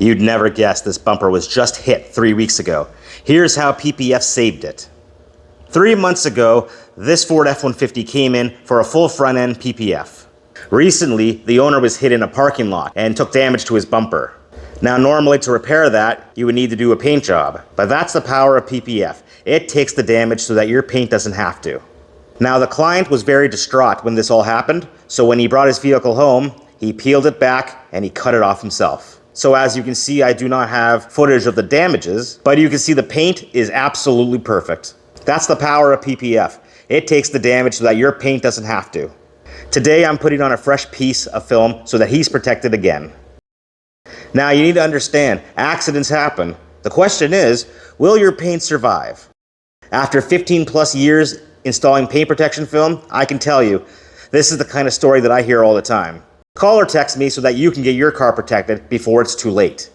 You'd never guess this bumper was just hit 3 weeks ago. Here's how PPF saved it. 3 months ago, this Ford F-150 came in for a full front-end PPF. Recently, the owner was hit in a parking lot and took damage to his bumper. Now, normally to repair that, you would need to do a paint job, but that's the power of PPF. It takes the damage so that your paint doesn't have to. Now, the client was very distraught when this all happened, so when he brought his vehicle home, he peeled it back and he cut it off himself. So as you can see, I do not have footage of the damages, but you can see the paint is absolutely perfect. That's the power of PPF. It takes the damage so that your paint doesn't have to. Today, I'm putting on a fresh piece of film so that he's protected again. Now, you need to understand, accidents happen. The question is, will your paint survive? After 15 plus years installing paint protection film, I can tell you, this is the kind of story that I hear all the time. Call or text me so that you can get your car protected before it's too late.